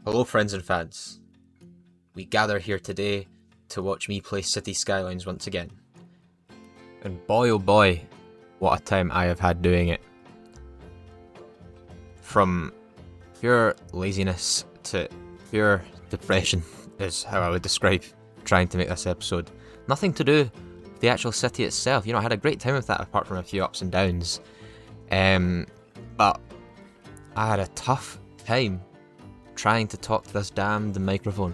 Hello friends and fans. We gather here today to watch me play City Skylines once again. And boy oh boy, what a time I have had doing it. From pure laziness to pure depression is how I would describe trying to make this episode. Nothing to do with the actual city itself. I had a great time with that apart from a few ups and downs. But I had a tough time trying to talk to this damned microphone.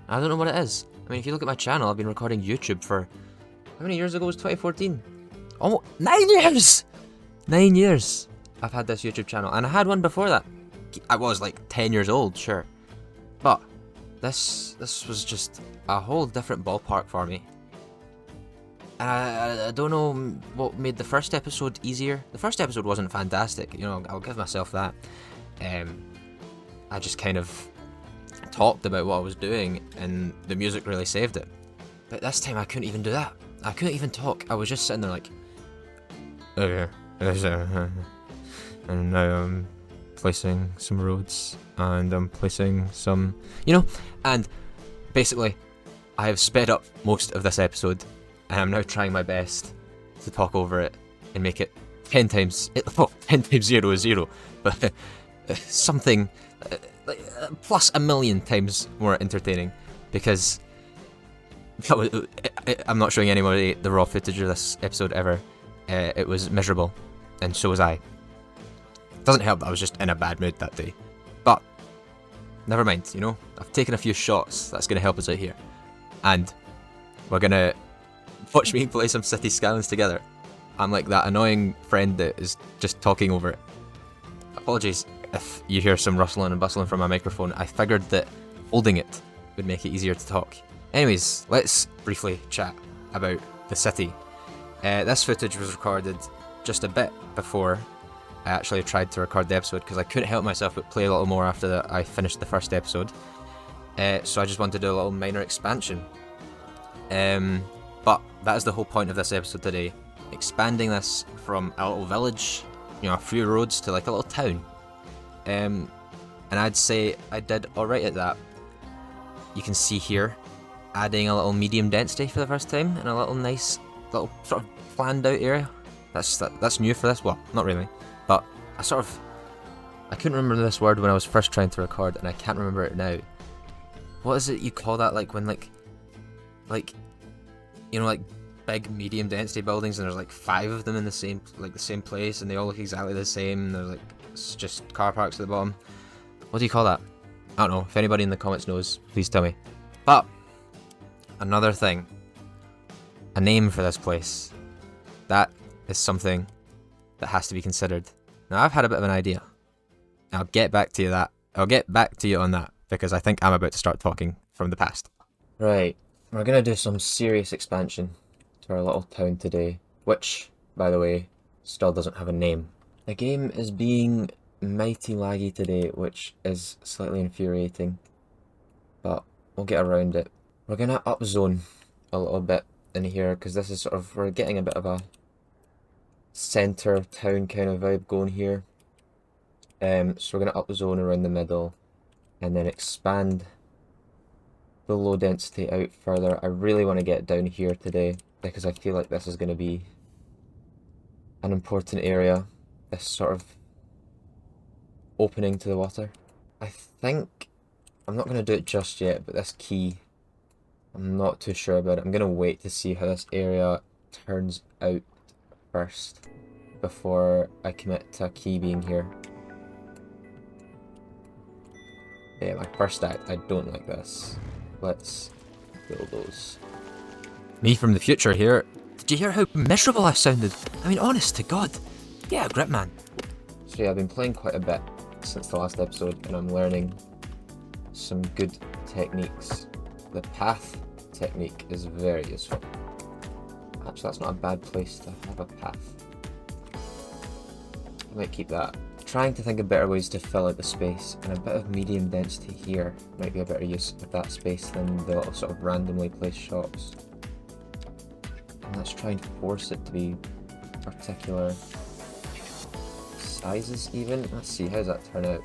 I don't know what it is. I mean, if you look at my channel, I've been recording YouTube for... How many years ago was 2014? Almost 9 years! 9 years I've had this YouTube channel. And I had one before that. I was like 10 years old, sure. But this was just a whole different ballpark for me. And I don't know what made the first episode easier. The first episode wasn't fantastic, I'll give myself that. I just kind of talked about what I was doing and the music really saved it. But this time I couldn't even do that. I couldn't even talk. I was just sitting there like... Okay. And now I'm placing some roads and I'm placing some... And basically I have sped up most of this episode and I'm now trying my best to talk over it and make it 10 times... 10 times 0 is 0. But something... plus a million times more entertaining, because I'm not showing anybody the raw footage of this episode ever. It was miserable, and so was I. Doesn't help that I was just in a bad mood that day, but never mind. I've taken a few shots. That's gonna help us out here, and we're gonna watch me play some City Skylines together. I'm like that annoying friend that is just talking over it. Apologies if you hear some rustling and bustling from my microphone. I figured that holding it would make it easier to talk. Anyways, let's briefly chat about the city. This footage was recorded just a bit before I actually tried to record the episode, because I couldn't help myself but play a little more after I finished the first episode. So I just wanted to do a little minor expansion. But that is the whole point of this episode today. Expanding this from a little village, a few roads, to like a little town. And I'd say I did alright at that. You can see here, adding a little medium density for the first time, and a little nice, little sort of planned out area. That's new for this, well, not really, but I couldn't remember this word when I was first trying to record, and I can't remember it now. What is it you call that, like when like big medium density buildings, and there's like 5 of them in the same place, and they all look exactly the same, and there's like it's just car parks at the bottom. What do you call that? I don't know. If anybody in the comments knows, please tell me. But another thing, a name for this place. That is something that has to be considered. Now I've had a bit of an idea. I'll get back to you on that, because I think I'm about to start talking from the past. Right, we're gonna do some serious expansion to our little town today, which, by the way, still doesn't have a name. The game is being mighty laggy today, which is slightly infuriating, but we'll get around it. We're gonna upzone a little bit in here, because this is we're getting a bit of a centre town kind of vibe going here. So we're gonna upzone around the middle, and then expand the low density out further. I really want to get down here today, because I feel like this is going to be an important area. This sort of opening to the water. I think I'm not going to do it just yet, but this key, I'm not too sure about it. I'm going to wait to see how this area turns out first before I commit to a key being here. Yeah, my first act, I don't like this. Let's build those. Me from the future here. Did you hear how miserable I sounded? I mean, honest to God. Get a grip, man. So yeah, I've been playing quite a bit since the last episode, and I'm learning some good techniques. The path technique is very useful. Actually, that's not a bad place to have a path. I might keep that. Trying to think of better ways to fill out the space, and a bit of medium density here might be a better use of that space than the little sort of randomly placed shops. And let's try and force it to be particular sizes even. Let's see, how does that turn out?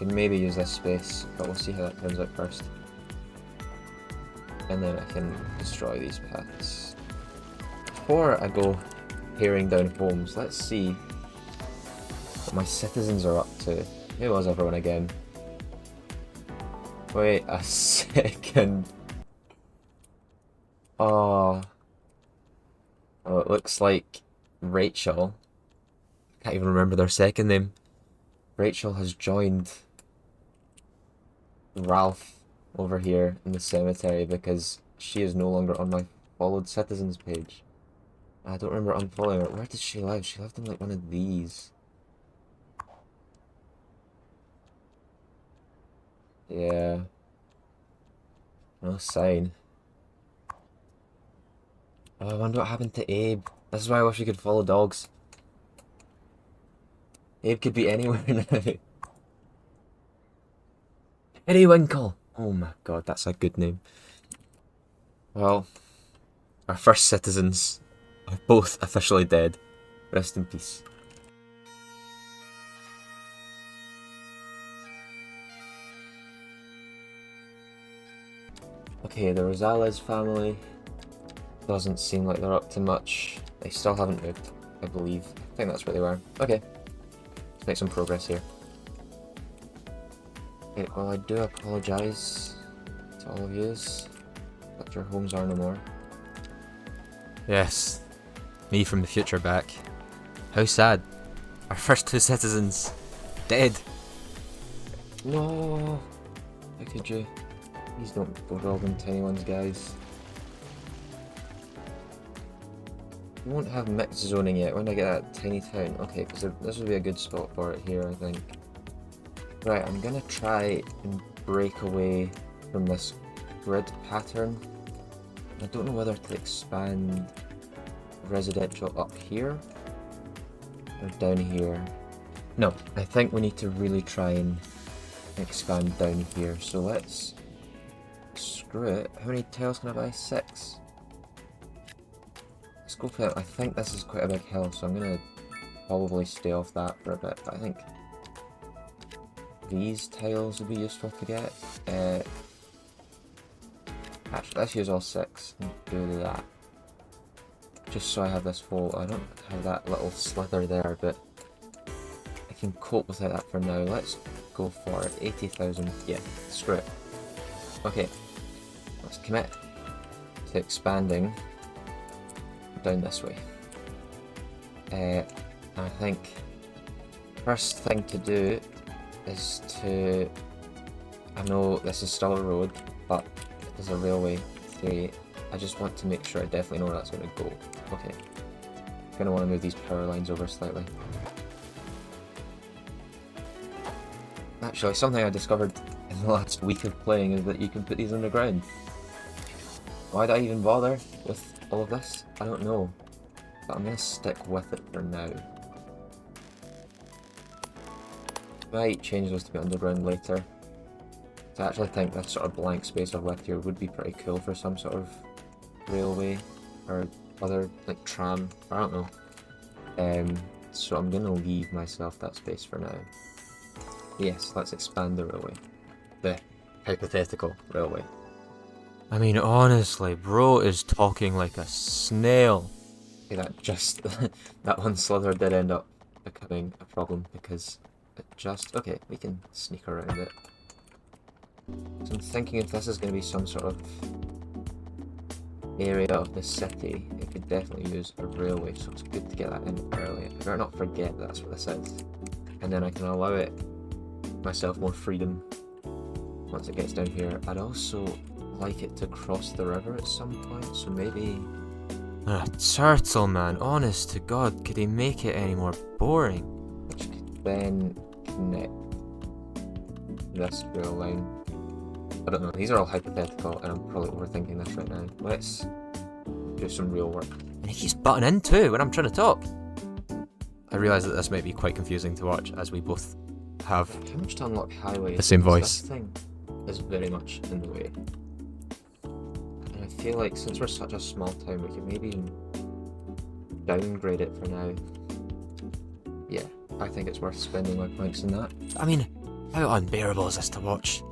can maybe use this space, but we'll see how that turns out first. And then I can destroy these paths. Before I go tearing down homes, let's see what my citizens are up to. It was everyone again. Wait a second. Oh, it looks like Rachel, I can't even remember their second name. Rachel has joined Ralph over here in the cemetery because she is no longer on my followed citizens page. I don't remember unfollowing her. Where did she live? She lived in like one of these. Yeah. No sign. Oh, I wonder what happened to Abe. This is why I wish we could follow dogs. Abe could be anywhere now. Periwinkle! Oh my god, that's a good name. Well, our first citizens are both officially dead. Rest in peace. Okay, the Rosales family doesn't seem like they're up to much. They still haven't moved, I believe. I think that's where they were. Okay, let's make some progress here. Okay, well I do apologise to all of yous, but your homes are no more. Yes, me from the future back. How sad. Our first two citizens, dead. No, how could you? Please don't go robbing tiny ones, guys. We won't have mixed zoning yet. When do I get that tiny town? Okay, because this would be a good spot for it here, I think. Right, I'm gonna try and break away from this grid pattern. I don't know whether to expand residential up here or down here. No, I think we need to really try and expand down here. So let's screw it. How many tiles can I buy? 6. Let's go for that. I think this is quite a big hill, so I'm gonna probably stay off that for a bit. But I think these tiles would be useful to get. Actually, let's use all 6 and do that. Just so I have this whole, I don't have that little slither there, but I can cope without that for now. Let's go for it. 80,000. Yeah, screw it. Okay, let's commit to expanding down this way. I think first thing to do is to, I know this is still a road, but there's a railway theory. I just want to make sure I definitely know where that's going to go. Okay, gonna want to move these power lines over slightly. Actually, something I discovered in the last week of playing is that you can put these underground. Why did I even bother with all of this? I don't know, but I'm gonna stick with it for now. Might change those to be underground later. I actually think this sort of blank space I've left here would be pretty cool for some sort of railway or other like tram, I don't know. So I'm gonna leave myself that space for now. Yes, let's expand the railway. The hypothetical railway. I mean, honestly, bro is talking like a snail. Okay, that one slither did end up becoming a problem because it just, okay, we can sneak around it. So I'm thinking if this is going to be some sort of area of the city, it could definitely use a railway, so it's good to get that in early. I better not forget that that's what this is. And then I can allow it myself more freedom once it gets down here. I'd also like it to cross the river at some point, so maybe... turtle man, honest to god, could he make it any more boring? Which could then connect this rail line. I don't know, these are all hypothetical and I'm probably overthinking this right now. Let's do some real work. And he keeps butting in too when I'm trying to talk. I realise that this might be quite confusing to watch as we both have how much to unlock highways? The same voice. This thing is very much in the way. And I feel like since we're such a small town, we could maybe downgrade it for now. Yeah, I think it's worth spending my points in that. I mean, How unbearable is this to watch?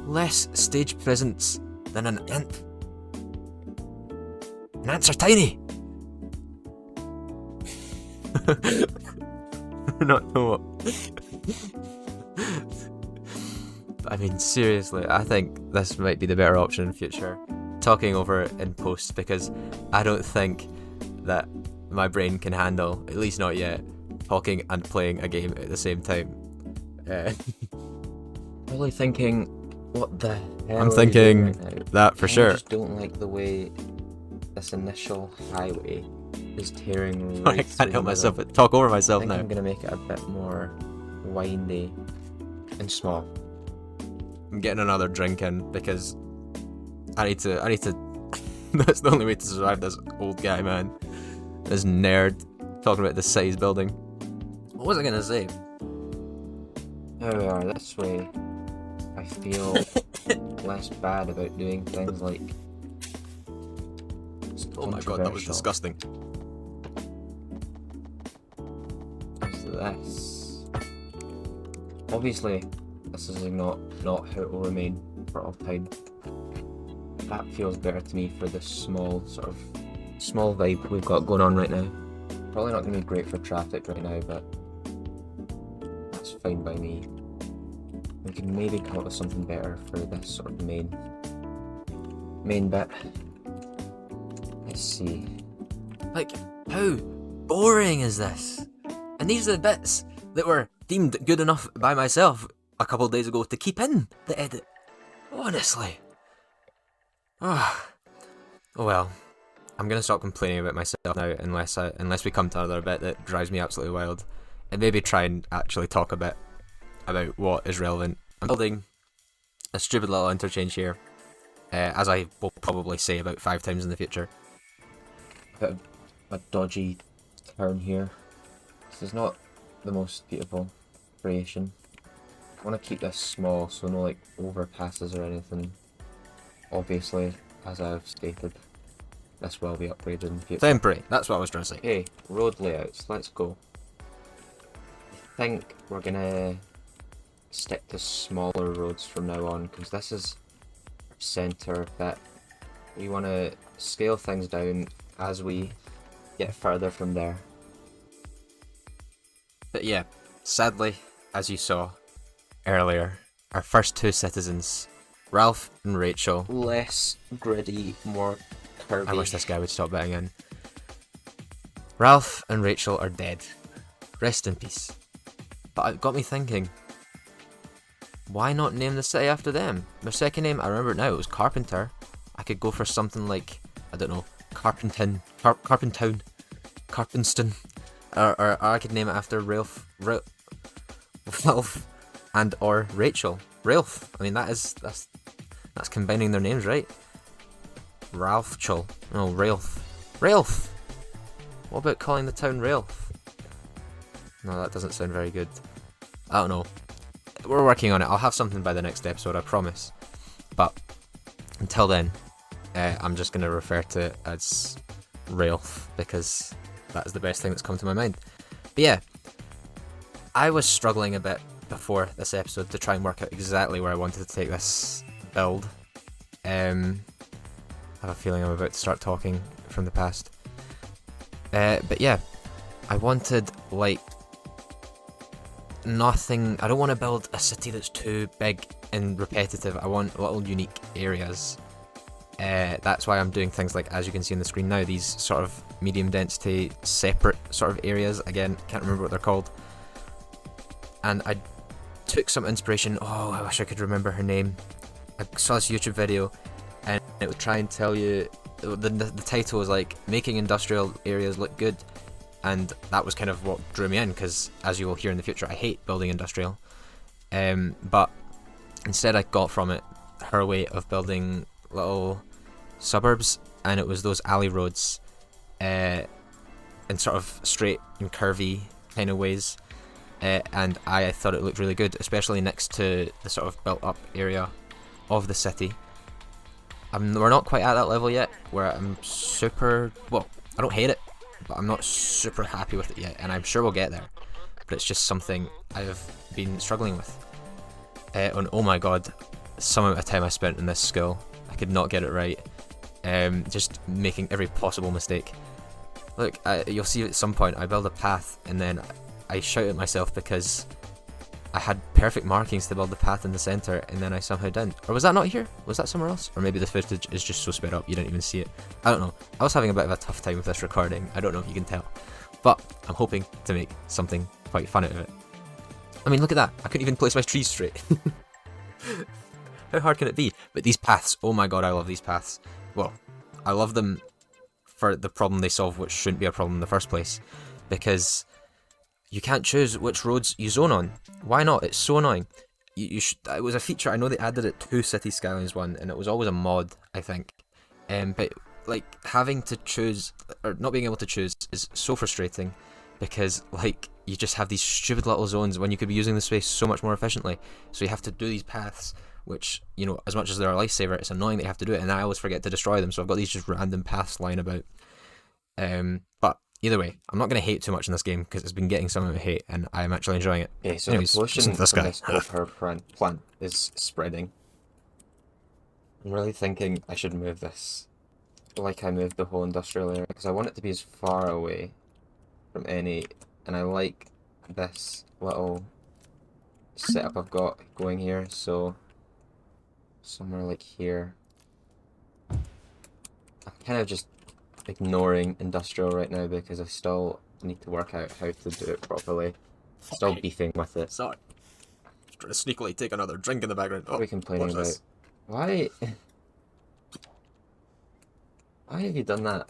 Less stage presence than an ant. And ants are tiny! Not know what. I mean, seriously, I think this might be the better option in future. Talking over it in post, because I don't think that my brain can handle, at least not yet, talking and playing a game at the same time. Really thinking, what the hell? I'm thinking right that for sure. I just don't like the way this initial highway is tearing right. I can't help myself but talk over myself now. I'm gonna make it a bit more windy and small. I'm getting another drink in because I need to that's the only way to survive this old guy, man. This nerd talking about the city's building. What was I gonna say? Here we are, this way I feel less bad about doing things like... Oh my god, that was disgusting. This. Obviously, this is not how it will remain for all time. That feels better to me for this small vibe we've got going on right now. Probably not going to be great for traffic right now, but that's fine by me. We can maybe come up with something better for this sort of main bit. Let's see. Like, how boring is this? And these are the bits that were deemed good enough by myself a couple of days ago to keep in the edit. Honestly. Oh well. I'm gonna stop complaining about myself now unless we come to another bit that drives me absolutely wild. And maybe try and actually talk a bit about what is relevant. I'm building a stupid little interchange here, as I will probably say about 5 times in the future. Bit of a dodgy turn here. This is not the most beautiful creation. I want to keep this small so no like overpasses or anything. Obviously, as I've stated, this will be upgraded in the future. Temporary, that's what I was trying to say. Okay, road layouts, let's go. I think we're gonna stick to smaller roads from now on, because this is centre bit. We want to scale things down as we get further from there. But yeah, sadly, as you saw earlier, our first 2 citizens, Ralph and Rachel. Less gritty, more curvy. I wish this guy would stop betting in. Ralph and Rachel are dead. Rest in peace. But it got me thinking, why not name the city after them? Their second name, I remember it now, it was Carpenter. I could go for something like, I don't know, Carpentown, Carpenston. Or I could name it after Ralph and or Rachel. Ralph. I mean, that's combining their names, right? Ralphchel. No, Ralph. Ralph! What about calling the town Ralph? No, that doesn't sound very good. I don't know. We're working on it. I'll have something by the next episode, I promise. But until then, I'm just going to refer to it as Ralph, because that is the best thing that's come to my mind. But yeah, I was struggling a bit before this episode to try and work out exactly where I wanted to take this build. I have a feeling I'm about to start talking from the past. But yeah, I wanted like nothing. I don't want to build a city that's too big and repetitive. I want little unique areas. That's why I'm doing things like, as you can see on the screen now, these sort of medium density separate sort of areas. Again, can't remember what they're called. And I took some inspiration. Oh, I wish I could remember her name. I saw this YouTube video and it would try and tell you, the title was like, making industrial areas look good. And that was kind of what drew me in, because as you will hear in the future, I hate building industrial. But instead I got from it her way of building little suburbs, and it was those alley roads in sort of straight and curvy kind of ways. And I thought it looked really good, especially next to the sort of built up area of the city. We're not quite at that level yet, where I'm super, well, I don't hate it, but I'm not super happy with it yet, and I'm sure we'll get there. but it's just something I've been struggling with. And oh my god, some amount of time I spent in this school, I could not get it right. Just making every possible mistake. Look, you'll see at some point I build a path and then I shout at myself because I had perfect markings to build the path in the center and then I somehow didn't. Or was that not here? Was that somewhere else? Or maybe the footage is just so sped up you didn't even see it. I don't know. I was having a bit of a tough time with this recording. I don't know if you can tell. But I'm hoping to make something quite fun out of it. I mean, look at that. I couldn't even place my trees straight. How hard can it be? But these paths, oh my god, I love these paths. Well, I love them for the problem they solve, which shouldn't be a problem in the first place. Because you can't choose which roads you zone on. Why not? It's so annoying. It was a feature, I know they added it to Cities Skylines 1, and it was always a mod, I think. But like, having to choose, or not being able to choose, is so frustrating. Because, like, you just have these stupid little zones when you could be using the space so much more efficiently. So you have to do these paths, which, you know, as much as they're a lifesaver, it's annoying that you have to do it, and I always forget to destroy them, so I've got these just random paths lying about. But either way, I'm not going to hate too much in this game, because it's been getting some of the hate, and I am actually enjoying it. Okay, so anyways, the pollution listen to this from guy. this coal power plant is spreading. I'm really thinking I should move this, like I moved the whole industrial area, because I want it to be as far away from any, and I like this little setup I've got going here, so somewhere like here. I'm kind of just ignoring industrial right now because I still need to work out how to do it properly. Still beefing with it. Sorry. Just trying to sneakily take another drink in the background. What are we complaining about? Why? Why have you done that?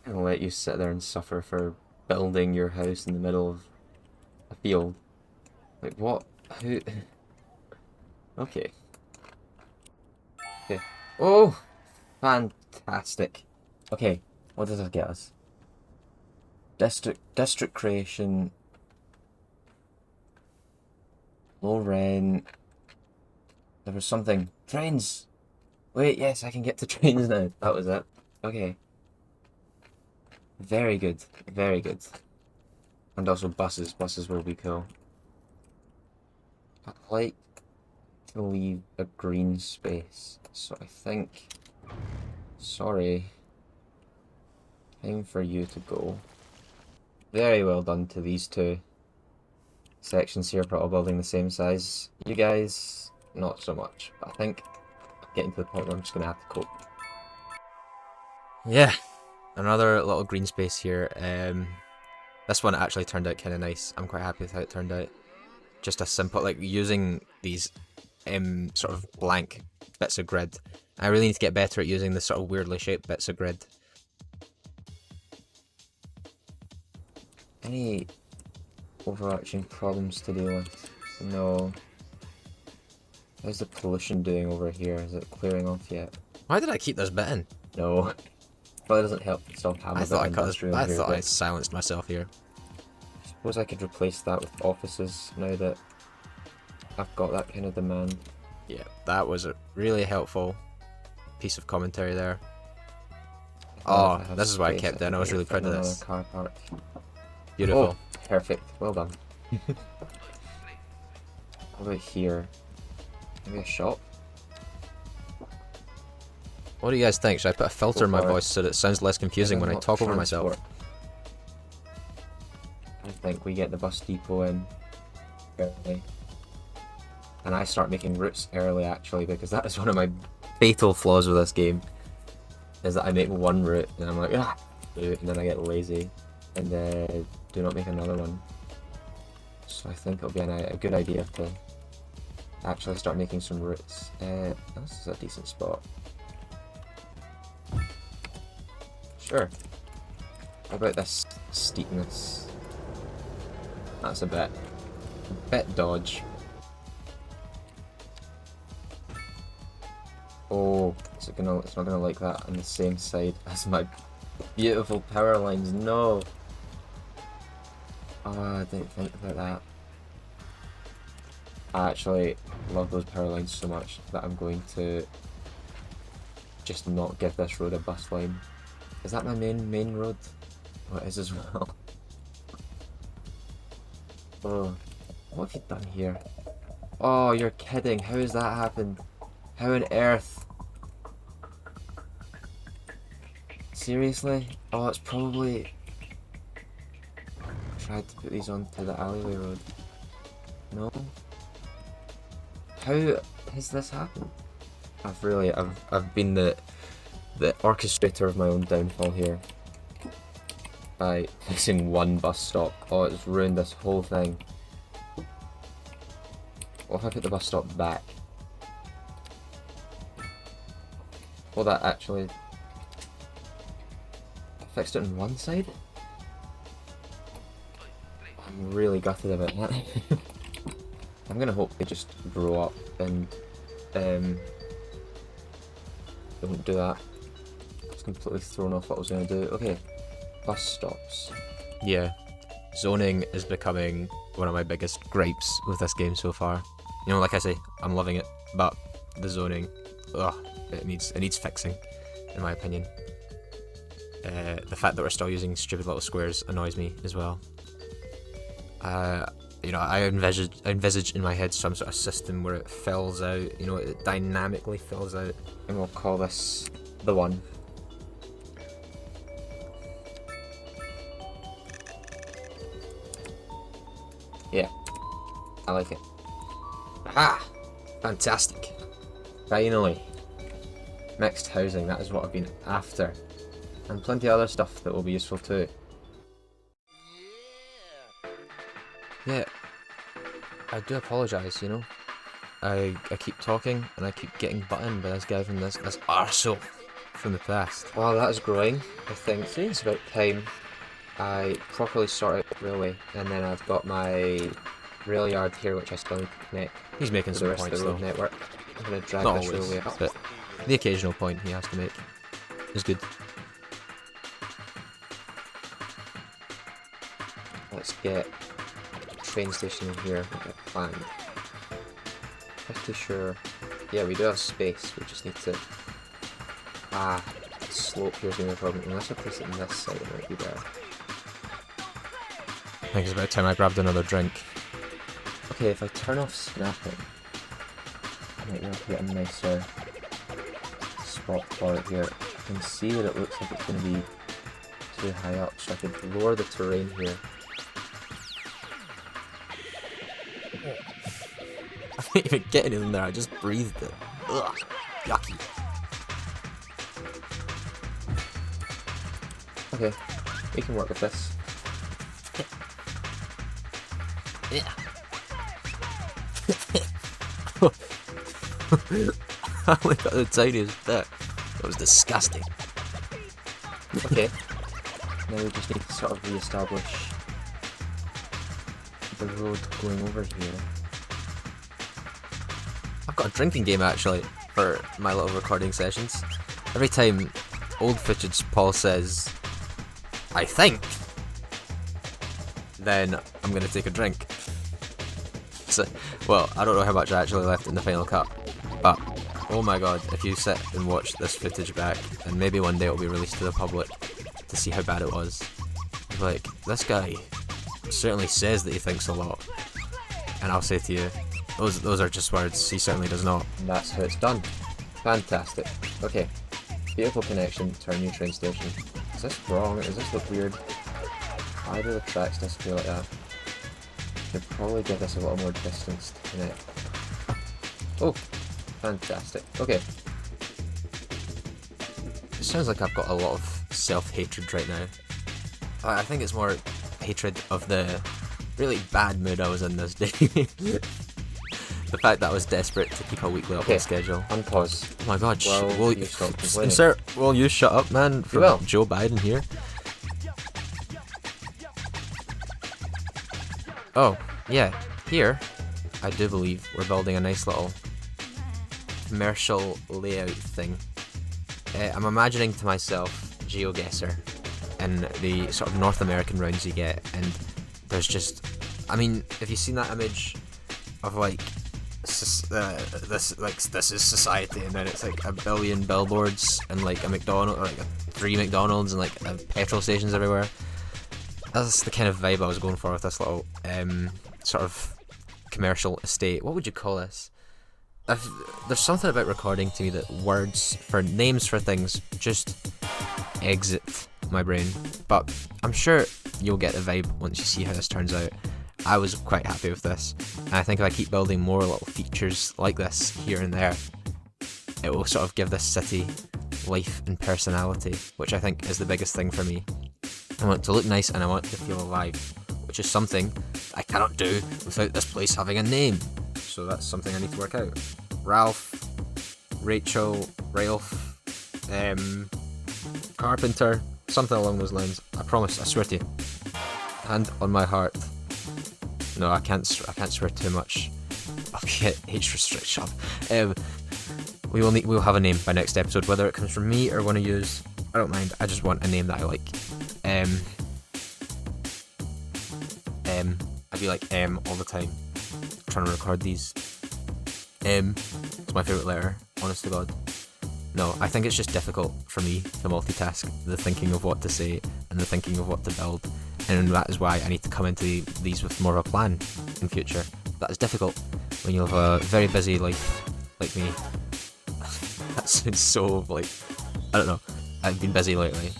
I'm gonna let you sit there and suffer for building your house in the middle of a field. Like, what? Who? Okay. Okay. Oh! Fantastic. Okay, what does that get us? District creation. Low rent. There was something. Trains! Wait, yes, I can get to trains now. That was it. Okay. Very good. Very good. And also buses. Buses will be cool. I'd like to leave a green space. So I think... Sorry. Time for you to go. Very well done to these two sections here, for all building the same size. You guys, not so much. But I think I'm getting to the point where I'm just going to have to cope. Yeah. Another little green space here. This one actually turned out kind of nice. I'm quite happy with how it turned out. Just a simple, like, using these sort of blank bits of grid. I really need to get better at using the sort of weirdly shaped bits of grid. Any overarching problems to deal with? No. How's the pollution doing over here? Is it clearing off yet? Why did I keep this bit in? No. Probably doesn't help still have a I bit thought of I industrial here, thought I but silenced myself here. I suppose I could replace that with offices now that I've got that kind of demand. Yeah, that was a really helpful piece of commentary there. Oh, this is why I kept it. I was really proud of this. Car park. Beautiful. Oh, perfect. Well done. What about here? Maybe a shop? What do you guys think? Should I put a filter in my for it. voice so that it sounds less confusing when I talk over myself? I think we get the bus depot in early. And I start making routes early, actually, because that is one of my fatal flaws with this game. Is that I make one route and I'm like, ah, and then I get lazy and do not make another one. So I think it'll be a good idea to actually start making some routes. This is a decent spot. Sure. How about this steepness? That's a bit dodge. Oh, it's not gonna like that on the same side as my beautiful power lines. No. Oh, I didn't think about that. I actually love those power lines so much that I'm going to just not give this road a bus line. Is that my main road? What is as well? Oh, what have you done here? Oh, you're kidding. How has that happened? How on earth? Seriously? Oh, it's probably... tried to put these onto the alleyway road. No? How has this happened? I've been the orchestrator of my own downfall here. By fixing one bus stop. Oh, it's ruined this whole thing. What if I put the bus stop back? Will that actually... I fixed it on one side? I'm really gutted about that. I'm gonna hope they just grow up and don't do that. It's completely thrown off what I was gonna do. Okay, bus stops. Yeah, zoning is becoming one of my biggest gripes with this game so far. You know, like I say, I'm loving it, but the zoning, ugh, it needs fixing, in my opinion. The fact that we're still using stupid little squares annoys me as well. You know, I envisage in my head some sort of system where it fills out, you know, it dynamically fills out. And we'll call this the one. Yeah, I like it. Ah, fantastic. Finally. Mixed housing, that is what I've been after. And plenty of other stuff that will be useful too. Yeah, I do apologise, you know. I keep talking and I keep getting buttoned by this guy from this arsehole from the past. Well, that is growing. I think it's about time I properly sort out the railway, and then I've got my rail yard here which I still need to connect. He's making to some the rest of points the road though. network. I'm going to drag Not this always, railway up. but the occasional point he has to make is good. Let's get a train station in here like I planned. Pretty sure. Yeah, we do have space, we just need to... Ah, the slope here's going to be a problem. Unless I place it on this side, it might be better. I think it's about time I grabbed another drink. Okay, if I turn off snapping, I might be able to get a nicer spot for it here. I can see that it looks like it's going to be too high up, so I could lower the terrain here. I didn't even get in there, I just breathed it. Ugh, yucky. Okay, we can work with this. Yeah. I only got the tiniest bit. That was disgusting. Okay, now we just need to sort of re-establish the road going over here. I've got a drinking game actually for my little recording sessions. Every time old footage Paul says, I think, then I'm gonna take a drink. So, well, I don't know how much I actually left in the final cut, but oh my god, if you sit and watch this footage back, and maybe one day it'll be released to the public to see how bad it was. Like, this guy certainly says that he thinks a lot, and I'll say to you, those are just words, he certainly does not. And that's how it's done. Fantastic. Okay, beautiful connection to our new train station. Is this wrong? Does this look weird? Why do the tracks disappear like that? Could probably give us a little more distance to connect. Oh, fantastic. Okay. It sounds like I've got a lot of self-hatred right now. I think it's more hatred of the really bad mood I was in this day. The fact that I was desperate to keep a weekly upload schedule. Unpause. Oh my god, Well, you stop complaining. will you shut up, man? From Joe Biden here. Oh, yeah, here, I do believe we're building a nice little commercial layout thing. I'm imagining to myself GeoGuessr and the sort of North American rounds you get, and there's just, I mean, have you seen that image of like this is society, and then it's like a billion billboards and like a McDonald's, or like 3 McDonald's and like petrol stations everywhere? That's the kind of vibe I was going for with this little sort of commercial estate. What would you call this? There's something about recording to me that words for names for things just exit my brain. But I'm sure you'll get the vibe once you see how this turns out. I was quite happy with this, and I think if I keep building more little features like this here and there, it will sort of give this city life and personality, which I think is the biggest thing for me. I want it to look nice and I want it to feel alive, which is something I cannot do without this place having a name. So that's something I need to work out. Ralph, Rachel, Ralph, Carpenter, something along those lines. I promise, I swear to you. Hand on my heart. No, I can't swear too much. I'll get age restriction. We'll have a name by next episode, whether it comes from me or one of yous. I don't mind. I just want a name that I like. I be like all the time. I'm trying to record these. It's my favourite letter, honest to God. No, I think it's just difficult for me to multitask the thinking of what to say and the thinking of what to build, and that is why I need to come into these with more of a plan in future. That is difficult when you have a very busy life like me. That sounds so like, I don't know. I've been busy lately.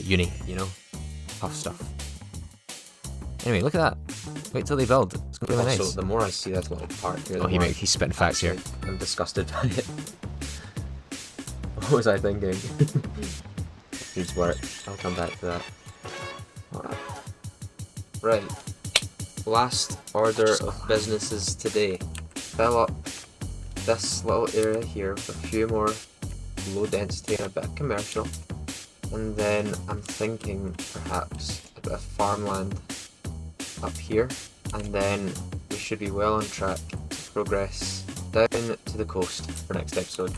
Uni, you know, tough stuff. Anyway, look at that. Wait till they build. It's gonna be really nice. The more I see this little park here, He's spitting facts here. I'm disgusted by it. What was I thinking? Needs work. I'll come back to that. Alright. Right. Last order of businesses today. Fill up this little area here with a few more low density and a bit commercial. And then I'm thinking perhaps a bit of farmland up here. And then we should be well on track to progress down to the coast for next episode.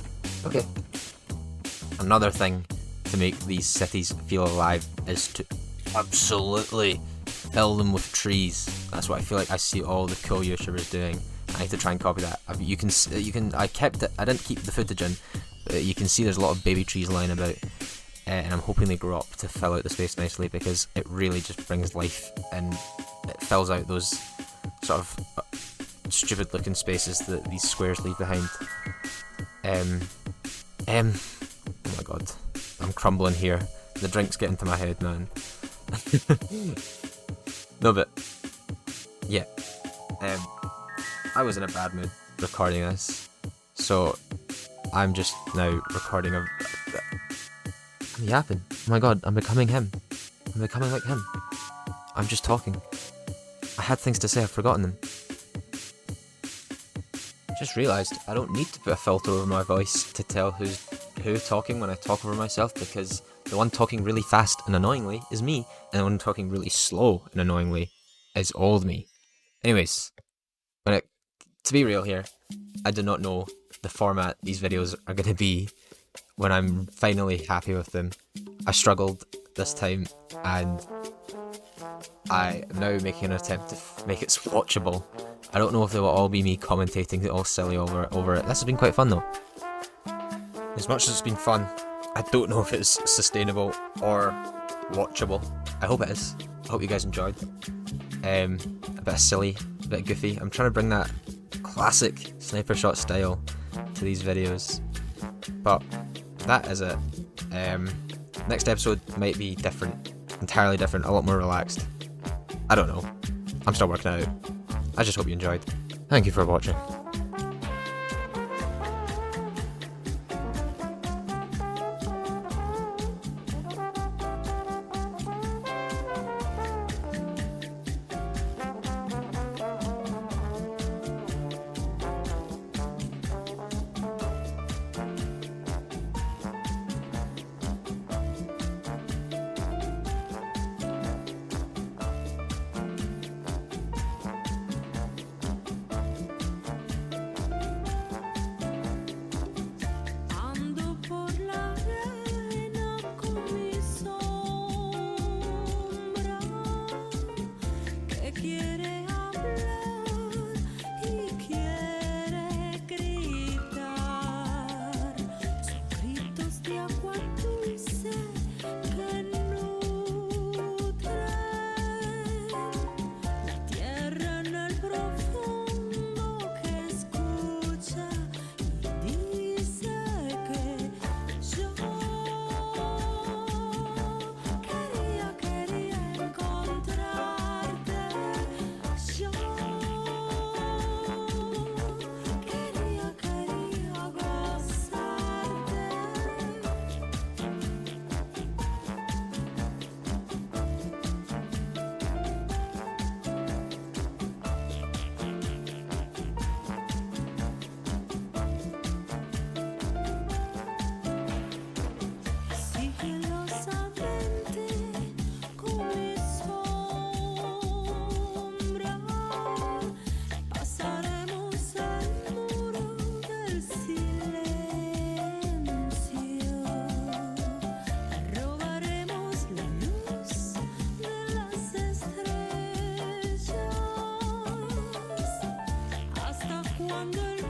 Okay. Another thing to make these cities feel alive is to absolutely fill them with trees. That's what I feel like I see all the cool YouTubers doing. I need to try and copy that. You can. I kept it. I didn't keep the footage in, but you can see there's a lot of baby trees lying about, and I'm hoping they grow up to fill out the space nicely, because it really just brings life and it fills out those sort of stupid looking spaces that these squares leave behind. Oh my god, I'm crumbling here. The drinks get into my head, man. No, but yeah. I was in a bad mood recording this, so I'm just now recording I'm yapping. Oh my god, I'm becoming him. I'm becoming like him. I'm just talking. I had things to say, I've forgotten them. Just realised I don't need to put a filter over my voice to tell who's who talking when I talk over myself, because the one talking really fast and annoyingly is me, and the one talking really slow and annoyingly is old me. Anyways, to be real here, I do not know the format these videos are going to be when I'm finally happy with them. I struggled this time, and I am now making an attempt to make it watchable. I don't know if they will all be me commentating it all silly over it. This has been quite fun though. As much as it's been fun, I don't know if it's sustainable or watchable. I hope it is. I hope you guys enjoyed. A bit of silly, a bit goofy. I'm trying to bring that classic sniper shot style to these videos. But that is it. Next episode might be different, entirely different, a lot more relaxed. I don't know. I'm still working it out. I just hope you enjoyed. Thank you for watching. jungle.